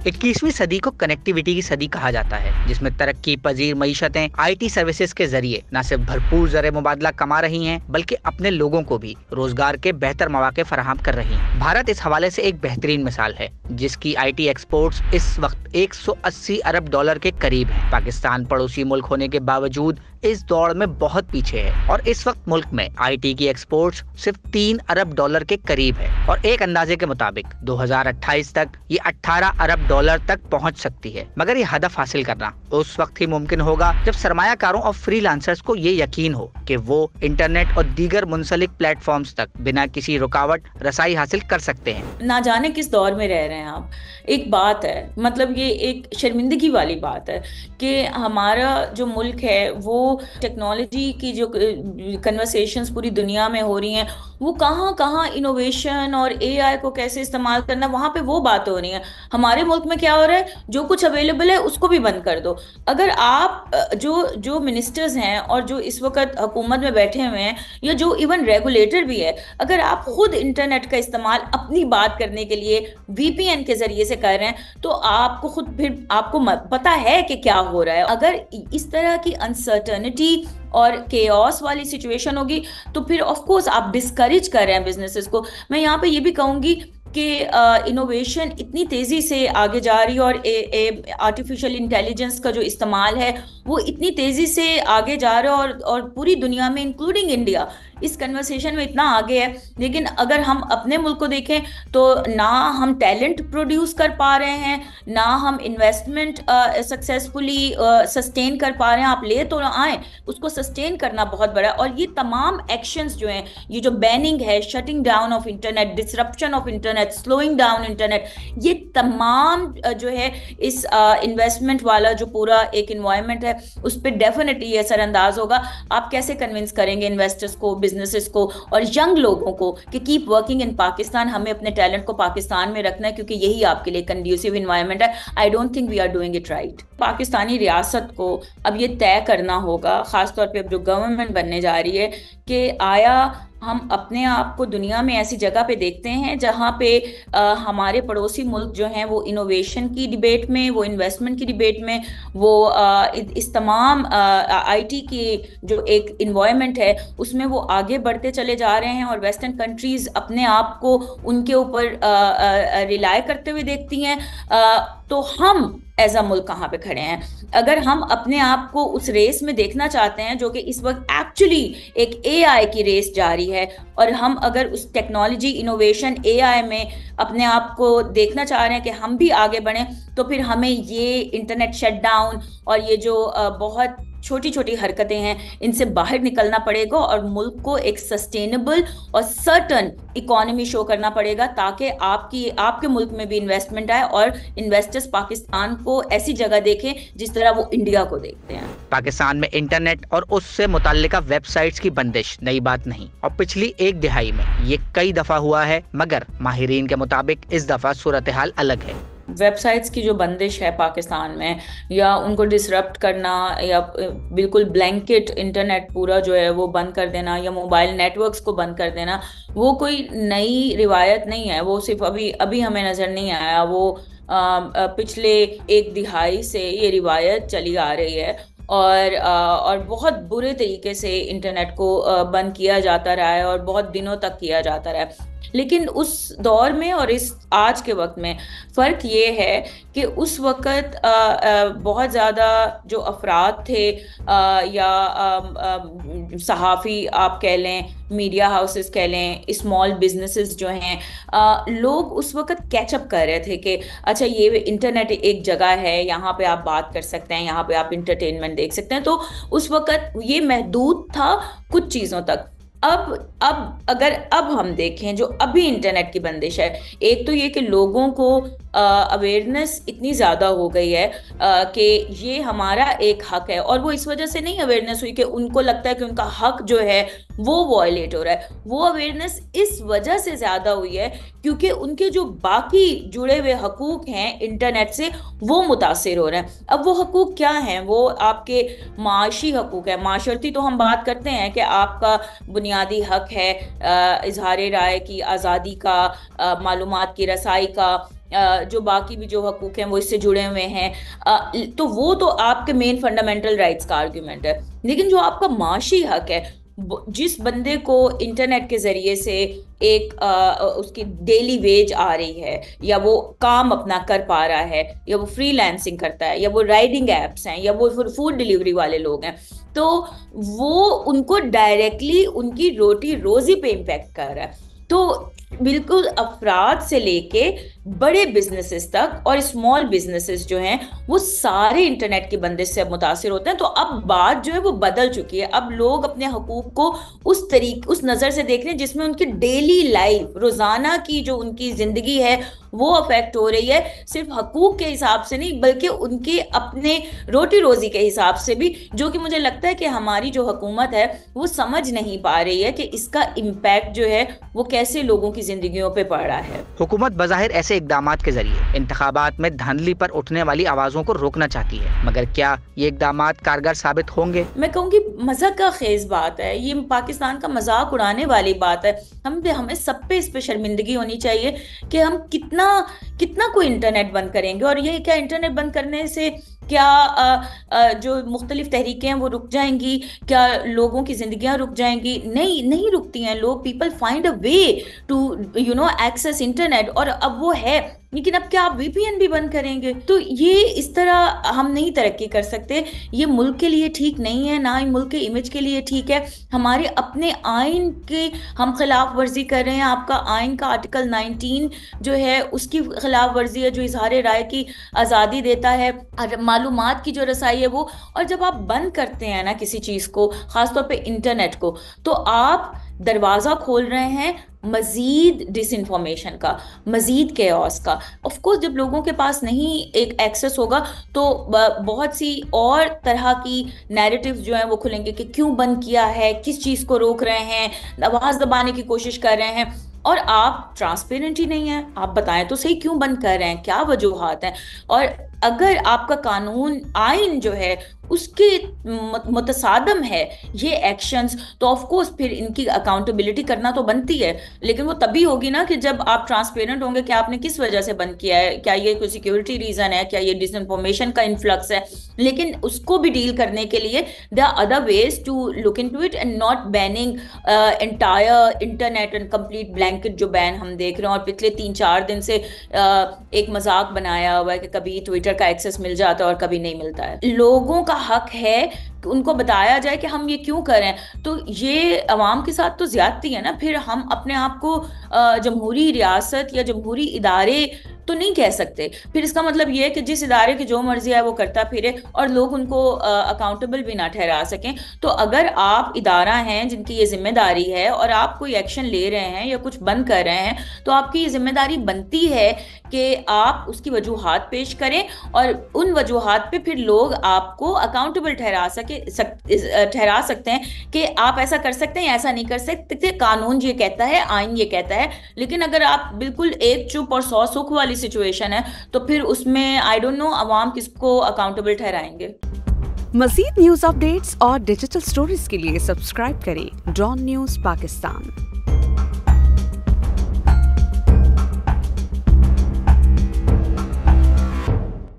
21वीं सदी को कनेक्टिविटी की सदी कहा जाता है, जिसमें तरक्की पजीर मईशतें आईटी सर्विसेज के जरिए न सिर्फ भरपूर ज़र मुबादला कमा रही हैं, बल्कि अपने लोगों को भी रोजगार के बेहतर मौके फराहम कर रही हैं। भारत इस हवाले से एक बेहतरीन मिसाल है, जिसकी आईटी एक्सपोर्ट्स इस वक्त 180 अरब डॉलर के करीब है। पाकिस्तान पड़ोसी मुल्क होने के बावजूद इस दौड़ में बहुत पीछे है और इस वक्त मुल्क में आईटी की एक्सपोर्ट्स सिर्फ 3 अरब डॉलर के करीब है और एक अंदाजे के मुताबिक 2028 तक ये 18 अरब डॉलर तक पहुंच सकती है। मगर ये हदफ हासिल करना उस वक्त ही मुमकिन होगा जब सरमायाकारों और फ्रीलांसर्स को ये यकीन हो कि वो इंटरनेट और दीगर मुंसलिक प्लेटफॉर्म्स तक बिना किसी रुकावट रसाई हासिल कर सकते हैं। ना जाने किस दौर में रह रहे हैं आप। एक बात है, मतलब ये एक शर्मिंदगी वाली बात है कि हमारा जो मुल्क है वो टेक्नोलॉजी की जो कन्वर्सेशंस पूरी दुनिया में हो रही हैं, वो कहाँ कहाँ इनोवेशन और एआई को कैसे इस्तेमाल करना, वहाँ पे वो बात हो रही है। हमारे मुल्क में क्या हो रहा है, जो कुछ अवेलेबल है उसको भी बंद कर दो। अगर आप जो मिनिस्टर्स हैं और जो इस वक्त हुकूमत में बैठे हुए हैं या जो इवन रेगुलेटर भी है, अगर आप खुद इंटरनेट का इस्तेमाल अपनी बात करने के लिए वीपीएन के जरिए से कर रहे हैं, तो आपको खुद फिर आपको पता है कि क्या हो रहा है। अगर इस तरह की अनसर्टेनिटी और केओस वाली सिचुएशन होगी तो फिर ऑफ कोर्स आप डिस्करेज कर रहे हैं बिजनेसेस को। मैं यहाँ पे ये भी कहूंगी कि इनोवेशन इतनी तेज़ी से आगे जा रही है और आर्टिफिशियल इंटेलिजेंस का जो इस्तेमाल है वो इतनी तेज़ी से आगे जा रहा है और पूरी दुनिया में इंक्लूडिंग इंडिया इस कन्वर्सेशन में इतना आगे है। लेकिन अगर हम अपने मुल्क को देखें तो ना हम टैलेंट प्रोड्यूस कर पा रहे हैं, ना हम इन्वेस्टमेंट सक्सेसफुली सस्टेन कर पा रहे हैं। आप ले तो आए, उसको सस्टेन करना बहुत बड़ा। और ये तमाम एक्शंस जो हैं, ये जो बैनिंग है, shutting down of internet, disruption of internet, slowing down internet, ये तमाम जो है इस इन्वेस्टमेंट वाला जो पूरा एक इन्वायरमेंट है उस पर डेफिनेटली ये असरअंदाज होगा। आप कैसे कन्विंस करेंगे इन्वेस्टर्स को, बिजनेसेस को और यंग लोगों को कि कीप वर्किंग इन पाकिस्तान, हमें अपने टैलेंट को पाकिस्तान में रखना है क्योंकि यही आपके लिए कंड्यूसिव इन्वायरमेंट है। I don't think we are doing it right. Pakistani रियासत को अब ये तय करना होगा, खासतौर पे अब जो गवर्नमेंट बनने जा रही है, कि आया हम अपने आप को दुनिया में ऐसी जगह पे देखते हैं जहाँ पे हमारे पड़ोसी मुल्क जो हैं वो इनोवेशन की डिबेट में, वो इन्वेस्टमेंट की डिबेट में, वो इस तमाम आईटी की जो एक इन्वायरमेंट है उसमें वो आगे बढ़ते चले जा रहे हैं और वेस्टर्न कंट्रीज अपने आप को उनके ऊपर रिलाय करते हुए देखती हैं। तो हम एज अ मुल्क कहाँ पे खड़े हैं? अगर हम अपने आप को उस रेस में देखना चाहते हैं जो कि इस वक्त एक्चुअली एक एआई की रेस जारी है, और हम अगर उस टेक्नोलॉजी इनोवेशन एआई में अपने आप को देखना चाह रहे हैं कि हम भी आगे बढ़ें, तो फिर हमें ये इंटरनेट शटडाउन और ये जो बहुत छोटी छोटी हरकतें हैं इनसे बाहर निकलना पड़ेगा और मुल्क को एक सस्टेनेबल और सर्टन इकोनॉमी शो करना पड़ेगा, ताकि आपके मुल्क में भी इन्वेस्टमेंट आए और इन्वेस्टर्स पाकिस्तान को ऐसी जगह देखें जिस तरह वो इंडिया को देखते हैं। पाकिस्तान में इंटरनेट और उससे मुताल्लिका वेबसाइट्स की बंदिश नई बात नहीं और पिछली एक दिहाई में ये कई दफा हुआ है, मगर माहिरीन के मुताबिक इस दफा सूरत हाल अलग है। वेबसाइट्स की जो बंदिश है पाकिस्तान में, या उनको डिसरप्ट करना, या बिल्कुल ब्लैंकेट इंटरनेट पूरा जो है वो बंद कर देना, या मोबाइल नेटवर्क्स को बंद कर देना, वो कोई नई रिवायत नहीं है। वो सिर्फ अभी हमें नज़र नहीं आया, वो पिछले एक दिहाई से ये रिवायत चली आ रही है और बहुत बुरे तरीके से इंटरनेट को बंद किया जाता रहा है और बहुत दिनों तक किया जाता रहा है। लेकिन उस दौर में और इस आज के वक्त में फ़र्क ये है कि उस वक्त बहुत ज़्यादा जो अफराद थे या सहाफ़ी आप कह लें, मीडिया हाउसेस कह लें, स्मॉल बिजनेसेस जो हैं, लोग उस वक्त कैचअप कर रहे थे कि अच्छा ये इंटरनेट एक जगह है, यहाँ पे आप बात कर सकते हैं, यहाँ पे आप इंटरटेनमेंट देख सकते हैं। तो उस वक्त ये महदूद था कुछ चीज़ों तक। अब हम देखें जो अभी इंटरनेट की बंदिश है, एक तो ये कि लोगों को अवेयरनेस इतनी ज़्यादा हो गई है कि ये हमारा एक हक है, और वो इस वजह से नहीं अवेयरनेस हुई कि उनको लगता है कि उनका हक जो है वो वॉयलेट हो रहा है। वो अवेयरनेस इस वजह से ज़्यादा हुई है क्योंकि उनके जो बाकी जुड़े हुए हकूक़ हैं इंटरनेट से वो मुतासिर हो रहे हैं। अब वो हकूक़ क्या हैं? वो आपके माशी हकूक़ है। माशरती तो हम बात करते हैं कि आपका बुनियादी हक है इजहार राय की आज़ादी का, मालूमात की रसाई का, جو باقی بھی جو حقوق ہیں وہ اس سے جڑے ہوئے ہیں، تو وہ تو آپ کے مین فنڈامنٹل رائٹس کا آرگیومنٹ ہے. لیکن جو آپ کا معاشی حق ہے، جس بندے کو انٹرنیٹ کے ذریعے سے ایک اس کی ڈیلی ویج آ رہی ہے، یا وہ کام اپنا کر پا رہا ہے، یا وہ فری لینسنگ کرتا ہے، یا وہ رائڈنگ ایپس ہیں، یا وہ فوڈ ڈیلیوری والے لوگ ہیں، تو وہ ان کو ڈائریکٹلی ان کی روٹی روزی پہ امپیکٹ کر رہا ہے. تو بالکل افراد سے لے کے بڑے بزنسز تک اور اسمال بزنسز جو ہیں وہ سارے انٹرنیٹ کی بندش سے متاثر ہوتے ہیں. تو اب بات جو ہے وہ بدل چکی ہے. اب لوگ اپنے حقوق کو اس نظر سے دیکھ رہے ہیں جس میں ان کی ڈیلی لائف، روزانہ کی جو ان کی زندگی ہے وہ افیکٹ ہو رہی ہے، صرف حقوق کے حساب سے نہیں بلکہ ان کے اپنے روٹی روزی کے حساب سے بھی، جو کہ مجھے لگتا ہے کہ ہماری جو حکومت ہے وہ سمجھ نہیں پا رہی ہے کہ اس کا امپیکٹ جو ہے وہ کیسے لوگوں کی زندگیوں پہ پڑ رہا ہے. حکومت بظاہر ایسے اقدامات کے ذریعے انتخابات میں دھاندلی پر اٹھنے والی آوازوں کو روکنا چاہتی ہے، مگر کیا یہ اقدامات کارگر ثابت ہوں گے؟ میں کہوں گی مذاق کا خیز بات ہے، یہ پاکستان کا مذاق اڑانے والی بات ہے. ہمیں سب پہ اس پہ شرمندگی ہونی چاہیے کہ ہم کتنا کوئی انٹرنیٹ بند کریں گے. اور یہ کیا انٹرنیٹ بند کرنے سے کیا جو مختلف تحریکیں ہیں وہ رک جائیں گی؟ کیا لوگوں کی زندگیاں رک جائیں گی؟ نہیں رکتی ہیں. لوگ people find a way to access internet, اور اب وہ ہے. لیکن اب کیا آپ وی پی این بھی بند کریں گے؟ تو یہ اس طرح ہم نہیں ترقی کر سکتے. یہ ملک کے لیے ٹھیک نہیں ہے، نہ ہی ملک کے امیج کے لیے ٹھیک ہے. ہمارے اپنے آئین کے ہم خلاف ورزی کر رہے ہیں. آپ کا آئین کا آرٹیکل 19 جو ہے اس کی خلاف ورزی ہے، جو اظہار رائے کی آزادی دیتا ہے، معلومات کی جو رسائی ہے وہ. اور جب آپ بند کرتے ہیں نا کسی چیز کو، خاص طور پہ انٹرنیٹ کو، تو آپ دروازہ کھول رہے ہیں مزید ڈس انفارمیشن کا، مزید کیوس کا. آف کورس جب لوگوں کے پاس نہیں ایک ایکسس ہوگا تو بہت سی اور طرح کی نیریٹیوز جو ہیں وہ کھلیں گے کہ کیوں بند کیا ہے، کس چیز کو روک رہے ہیں، آواز دبانے کی کوشش کر رہے ہیں. اور آپ ٹرانسپیرنٹ ہی نہیں ہیں. آپ بتائیں تو صحیح کیوں بند کر رہے ہیں، کیا وجوہات ہیں. اور اگر آپ کا قانون آئین جو ہے اس کے متصادم ہے یہ ایکشنز، تو آف کورس پھر ان کی اکاؤنٹیبلٹی کرنا تو بنتی ہے. لیکن وہ تبھی ہوگی نا کہ جب آپ ٹرانسپیرنٹ ہوں گے کہ آپ نے کس وجہ سے بند کیا ہے. کیا یہ کوئی سیکیورٹی ریزن ہے، کیا یہ ڈس انفارمیشن کا انفلکس ہے؟ لیکن اس کو بھی ڈیل کرنے کے لیے there are other ways to look into it and not banning entire internet and complete blanket جو بین ہم دیکھ رہے ہیں. اور پچھلے 3-4 دن سے ایک مذاق بنایا ہوا ہے کہ کبھی ٹویٹر کا ایکسس مل جاتا ہے اور کبھی نہیں ملتا ہے. لوگوں کا حق ہے کہ ان کو بتایا جائے کہ ہم یہ کیوں کریں. تو یہ عوام کے ساتھ تو زیادتی ہے نا. پھر ہم اپنے آپ کو جمہوری ریاست یا جمہوری ادارے تو نہیں کہہ سکتے. پھر اس کا مطلب یہ ہے کہ جس ادارے کی جو مرضی ہے وہ کرتا پھرے اور لوگ ان کو اکاؤنٹیبل بھی نہ ٹھہرا سکیں. تو اگر آپ ادارہ ہیں جن کی یہ ذمہ داری ہے اور آپ کوئی ایکشن لے رہے ہیں یا کچھ بند کر رہے ہیں، تو آپ کی یہ ذمہ داری بنتی ہے کہ آپ اس کی وجوہات پیش کریں، اور ان وجوہات پہ پھر لوگ آپ کو اکاؤنٹیبل ٹھہرا سکتے ہیں کہ آپ ایسا کر سکتے ہیں، ایسا نہیں کر سکتے. قانون یہ کہتا ہے، آئین یہ کہتا ہے. لیکن اگر آپ بالکل ایک چپ اور 100 سکھ والی سچویشن ہے تو پھر اس میں آئی ڈونٹ نو عوام کس کو اکاؤنٹیبل ٹھہرائیں گے. مزید نیوز اپ ڈیٹس اور ڈیجیٹل سٹوریز کے لیے سبسکرائب کریں ڈان نیوز پاکستان.